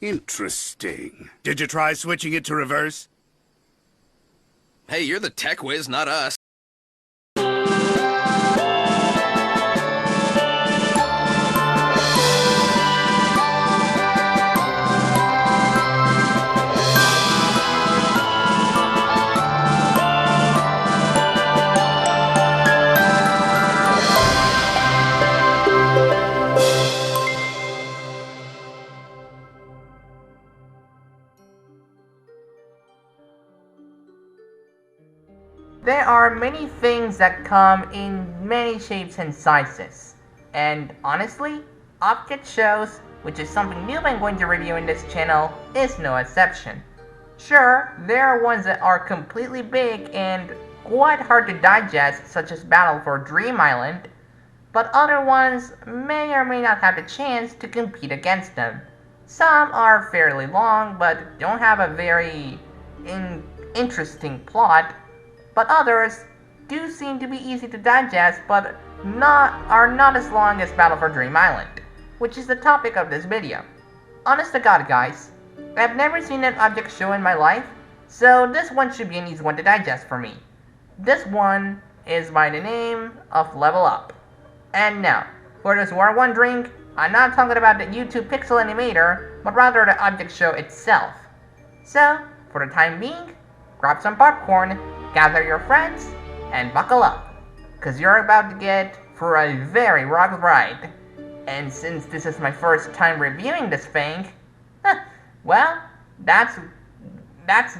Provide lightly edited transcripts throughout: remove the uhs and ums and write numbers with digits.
Interesting. Did you try switching it to reverse? Hey, you're the tech whiz, not us. There are many things that come in many shapes and sizes. And honestly, object shows, which is something new I'm going to review in this channel, is no exception. Sure, there are ones that are completely big and quite hard to digest, such as Battle for Dream Island, but other ones may or may not have the chance to compete against them. Some are fairly long but don't have a very interesting plot, but others do seem to be easy to digest but are not as long as Battle for Dream Island, which is the topic of this video. Honest to God guys, I've never seen an object show in my life, so this one should be an easy one to digest for me. This one is by the name of Level Up. And now, for those who are wondering, I'm not talking about the YouTube pixel animator, but rather the object show itself. So, for the time being, grab some popcorn, gather your friends, and buckle up, cause you're about to get for a very rough ride. And since this is my first time reviewing this thing, well, that's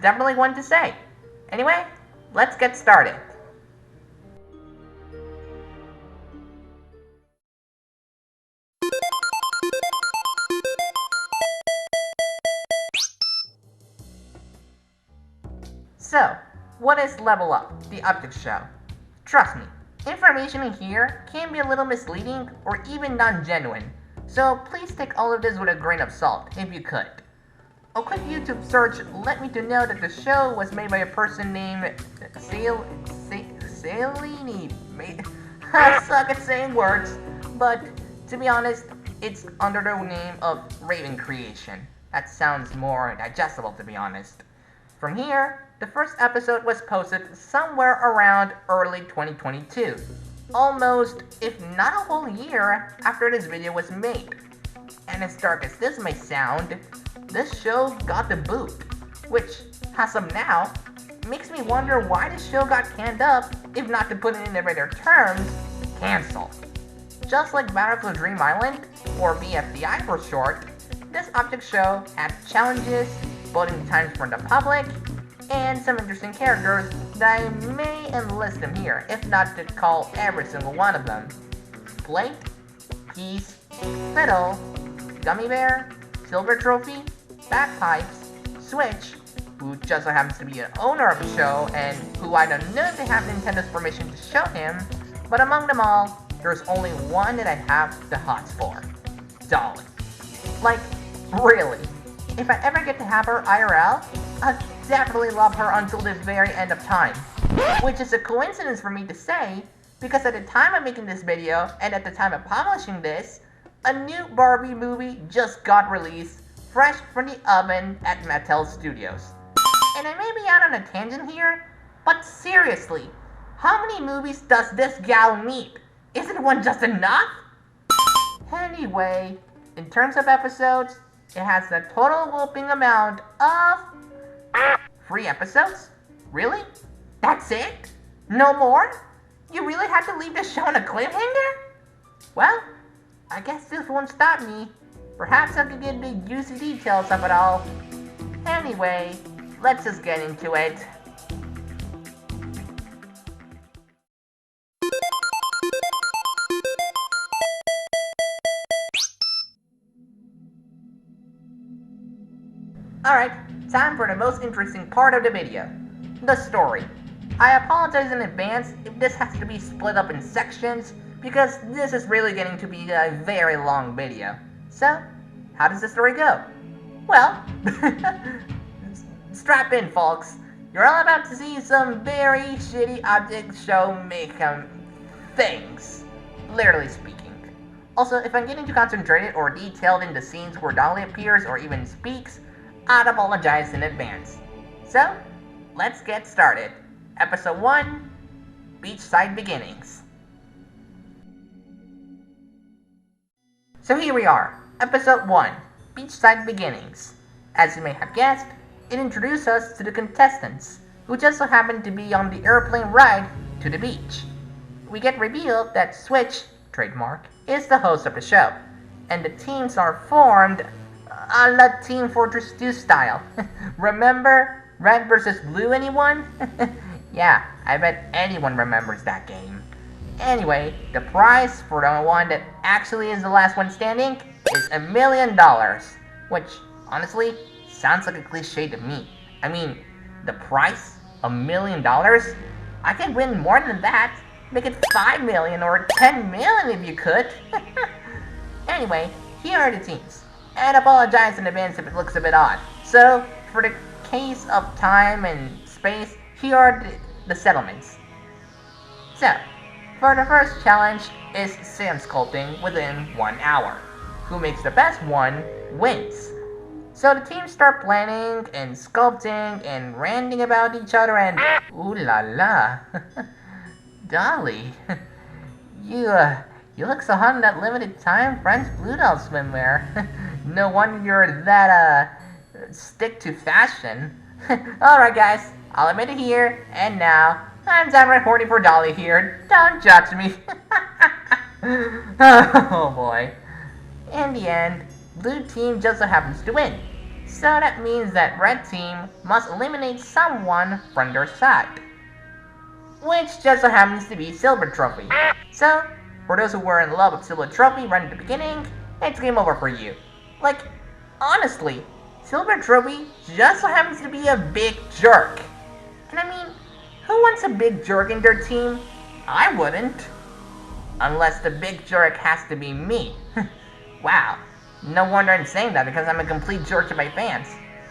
definitely one to say. Anyway, let's get started. So, what is Level Up, the object show? Trust me, information in here can be a little misleading or even non-genuine, so please take all of this with a grain of salt, if you could. A quick YouTube search let me to know that the show was made by a person named Salini. I suck at saying words, but to be honest, it's under the name of Raven Creation. That sounds more digestible, to be honest. From here, the first episode was posted somewhere around early 2022, almost, if not a whole year, after this video was made. And as dark as this may sound, this show got the boot, which, as of now, makes me wonder why the show got canned up, if not to put it in the better terms, cancelled. Just like Battle for Dream Island, or BFDI for short, this object show had challenges, voting times from the public, and some interesting characters that I may enlist them here, if not to call every single one of them. Plate, Keys, Fiddle, Gummy Bear, Silver Trophy, Bagpipes, Switch, who just so happens to be an owner of the show and who I don't know if they have Nintendo's permission to show him, but among them all, there's only one that I have the hots for. Dolly. Like, really. If I ever get to have her IRL, I'll definitely love her until the very end of time. Which is a coincidence for me to say, because at the time of making this video, and at the time of publishing this, a new Barbie movie just got released, fresh from the oven at Mattel Studios. And I may be out on a tangent here, but seriously, how many movies does this gal need? Isn't one just enough? Anyway, in terms of episodes, it has the total whooping amount of 3 episodes? Really? That's it? No more? You really had to leave this show on a cliffhanger? Well, I guess this won't stop me. Perhaps I could get the juicy details of it all. Anyway, let's just get into it. Alright, time for the most interesting part of the video, the story. I apologize in advance if this has to be split up in sections, because this is really getting to be a very long video. So, how does the story go? Well, strap in folks, you're all about to see some very shitty object show make things, literally speaking. Also, if I'm getting too concentrated or detailed in the scenes where Dolly appears or even speaks, I'd apologize in advance. So, let's get started. Episode 1, Beachside Beginnings. So here we are, Episode 1, Beachside Beginnings. As you may have guessed, it introduced us to the contestants, who just so happened to be on the airplane ride to the beach. We get revealed that Switch, trademark, is the host of the show, and the teams are formed a la Team Fortress 2 style. Remember Red versus Blue, anyone? Yeah, I bet anyone remembers that game. Anyway, the prize for the one that actually is the last one standing is $1 million, which, honestly, sounds like a cliche to me. I mean, the price? $1 million? I could win more than that. Make it 5 million or 10 million if you could. Anyway, here are the teams. And apologize in advance if it looks a bit odd. So, for the case of time and space, here are the settlements. So, for the first challenge is sand sculpting within 1 hour. Who makes the best one wins. So the teams start planning and sculpting and ranting about each other and ooh la la. Dolly, you look so hot in that limited time French Blue Bell swimwear. No wonder you're that stick to fashion. Alright guys, I'll admit it here and now. I'm downright horny for Dolly here. Don't judge me. Oh boy. In the end, blue team just so happens to win. So that means that red team must eliminate someone from their side. Which just so happens to be Silver Trophy. So, for those who were in love with Silver Trophy right at the beginning, it's game over for you. Like, honestly, Silver Trophy just so happens to be a big jerk. And I mean, who wants a big jerk in their team? I wouldn't. Unless the big jerk has to be me. Wow, no wonder I'm saying that because I'm a complete jerk to my fans.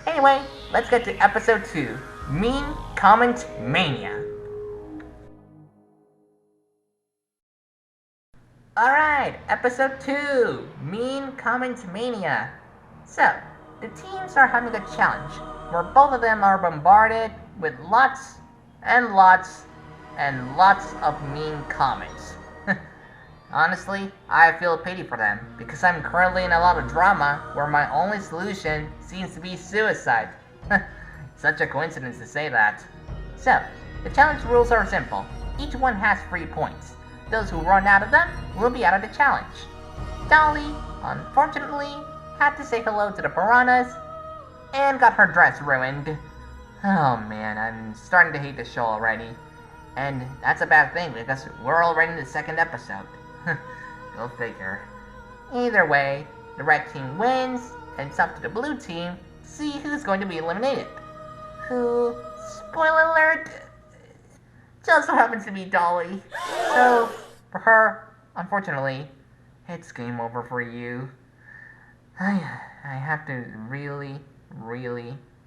Anyway, let's get to episode 2, Mean Comment Mania. Alright, episode 2, Mean Comment Mania. So, the teams are having a challenge where both of them are bombarded with lots and lots and lots of mean comments. Honestly, I feel pity for them, because I'm currently in a lot of drama where my only solution seems to be suicide. Such a coincidence to say that. So, the challenge rules are simple. Each one has 3 points. Those who run out of them will be out of the challenge. Dolly, unfortunately, had to say hello to the piranhas, and got her dress ruined. Oh man, I'm starting to hate the show already. And that's a bad thing, because we're already in the 2nd episode. Go figure. Either way, the red team wins, and it's up to the blue team to see who's going to be eliminated. Who, spoiler alert, just so happens to be Dolly. So, for her, unfortunately, it's game over for you. I have to really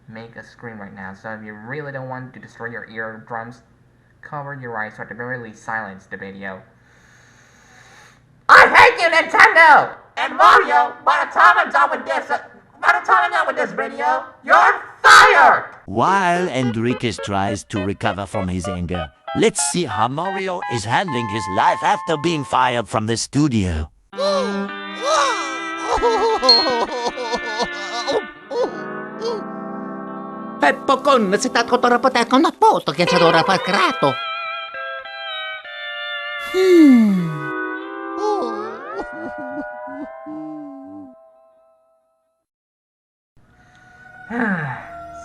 make a scream right now, so if you really don't want to destroy your eardrums, cover your eyes or at the very least silence the video. I hate you, Nintendo! And Mario, by the time I'm done with this video, you're fired! While Enriquez tries to recover from his anger, let's see how Mario is handling his life after being fired from the studio. Peppo con se ta kotora pata con a poto che c'adora pa crato.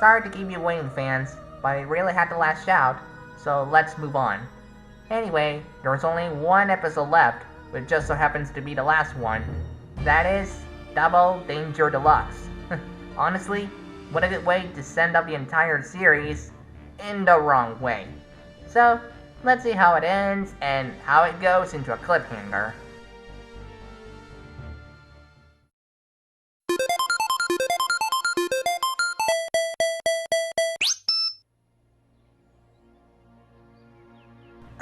Sorry to keep you waiting, fans, but I really had to lash out, so let's move on. Anyway, there's only 1 episode left, which just so happens to be the last one. That is Double Danger Deluxe. Honestly, what a good way to send up the entire series in the wrong way. So, let's see how it ends and how it goes into a cliffhanger.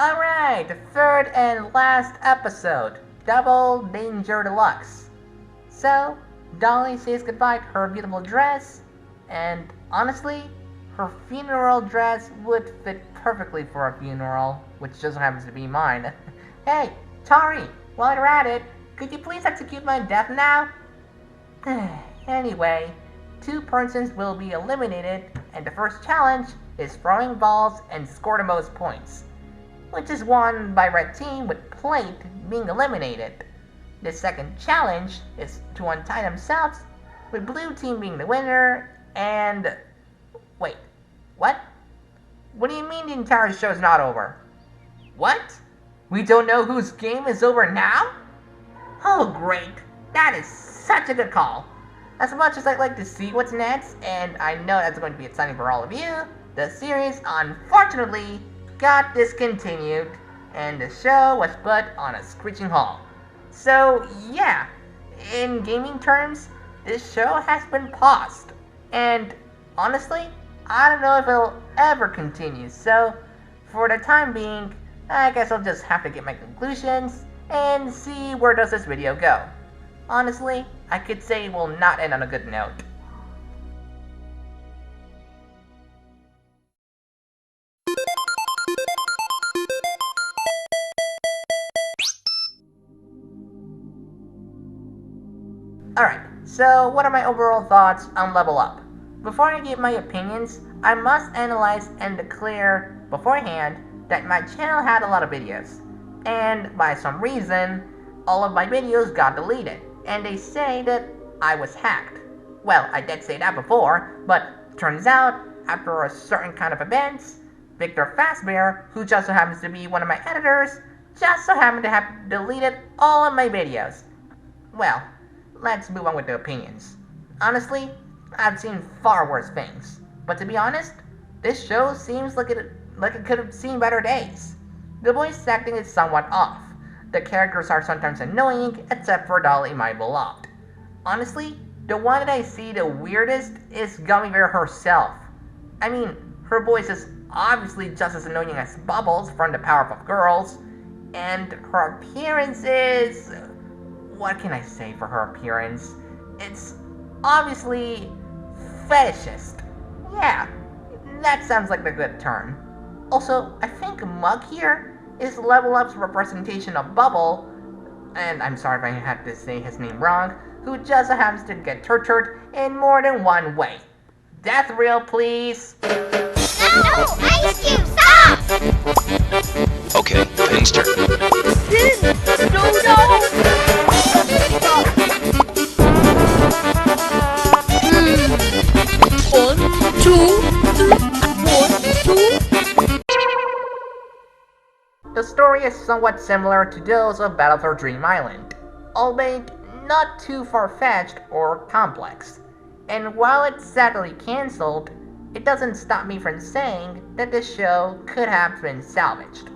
Alright, the 3rd and last episode, Double Danger Deluxe. So, Dolly says goodbye to her beautiful dress, and honestly, her funeral dress would fit perfectly for a funeral, which just happens to be mine. Hey, Tari, while you're at it, could you please execute my death now? Anyway, 2 persons will be eliminated, and the first challenge is throwing balls and score the most points, which is won by red team with plate being eliminated. The second challenge is to untie themselves, with blue team being the winner, and... Wait, what? What do you mean the entire show's not over? What? We don't know whose game is over now? Oh great, that is such a good call. As much as I'd like to see what's next, and I know that's going to be exciting for all of you, the series unfortunately got discontinued, and the show was put on a screeching halt. So yeah, in gaming terms, this show has been paused, and honestly, I don't know if it'll ever continue, so for the time being, I guess I'll just have to get my conclusions and see where does this video go. Honestly, I could say it will not end on a good note. Alright, so what are my overall thoughts on Level Up? Before I give my opinions, I must analyze and declare beforehand that my channel had a lot of videos, and by some reason, all of my videos got deleted, and they say that I was hacked. Well, I did say that before, but turns out, after a certain kind of events, Victor Fazbear, who just so happens to be one of my editors, just so happened to have deleted all of my videos. Well, let's move on with the opinions. Honestly, I've seen far worse things, but to be honest, this show seems like it could have seen better days. The voice acting is somewhat off. The characters are sometimes annoying, except for Dolly, my beloved. Honestly, the one that I see the weirdest is Gummy Bear herself. I mean, her voice is obviously just as annoying as Bubbles from the Powerpuff Girls, and her appearance is... what can I say for her appearance? It's obviously fetishist. Yeah, that sounds like a good term. Also, I think Mug here is Level Up's representation of Bubble, and I'm sorry if I had to say his name wrong, who just happens to get tortured in more than one way. Death reel, please. No! Ice Cube, stop! Okay, fighting's turn. The story is somewhat similar to those of Battle for Dream Island, albeit not too far-fetched or complex. And while it's sadly cancelled, it doesn't stop me from saying that this show could have been salvaged.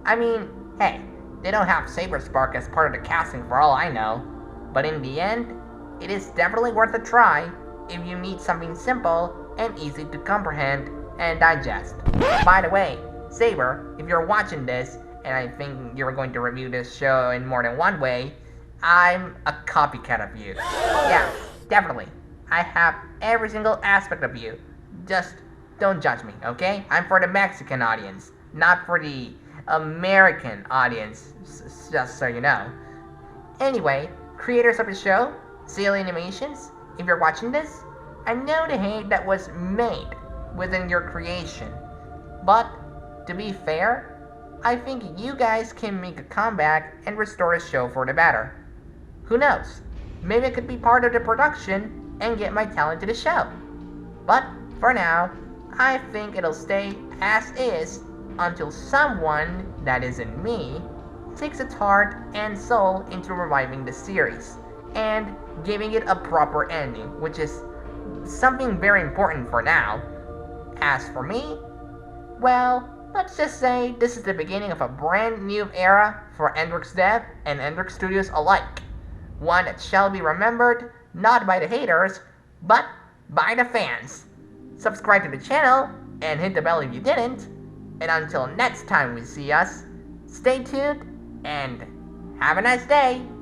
I mean, hey, they don't have Saberspark as part of the casting for all I know, but in the end, it is definitely worth a try if you need something simple and easy to comprehend and digest. By the way, Saber, if you're watching this, and I think you're going to review this show in more than one way, I'm a copycat of you. Yeah, definitely. I have every single aspect of you. Just don't judge me, okay? I'm for the Mexican audience, not for the American audience, just so you know. Anyway, creators of the show, Silly Animations, if you're watching this, I know the hate that was made within your creation. But, to be fair, I think you guys can make a comeback and restore the show for the better. Who knows? Maybe I could be part of the production and get my talent to the show. But, for now, I think it'll stay as is until someone, that isn't me, takes its heart and soul into reviving the series and giving it a proper ending, which is something very important for now. As for me, well, let's just say this is the beginning of a brand new era for AndriuxDev and Andrix Studios alike. One that shall be remembered not by the haters, but by the fans. Subscribe to the channel and hit the bell if you didn't. And until next time we see us, stay tuned and Have a nice day.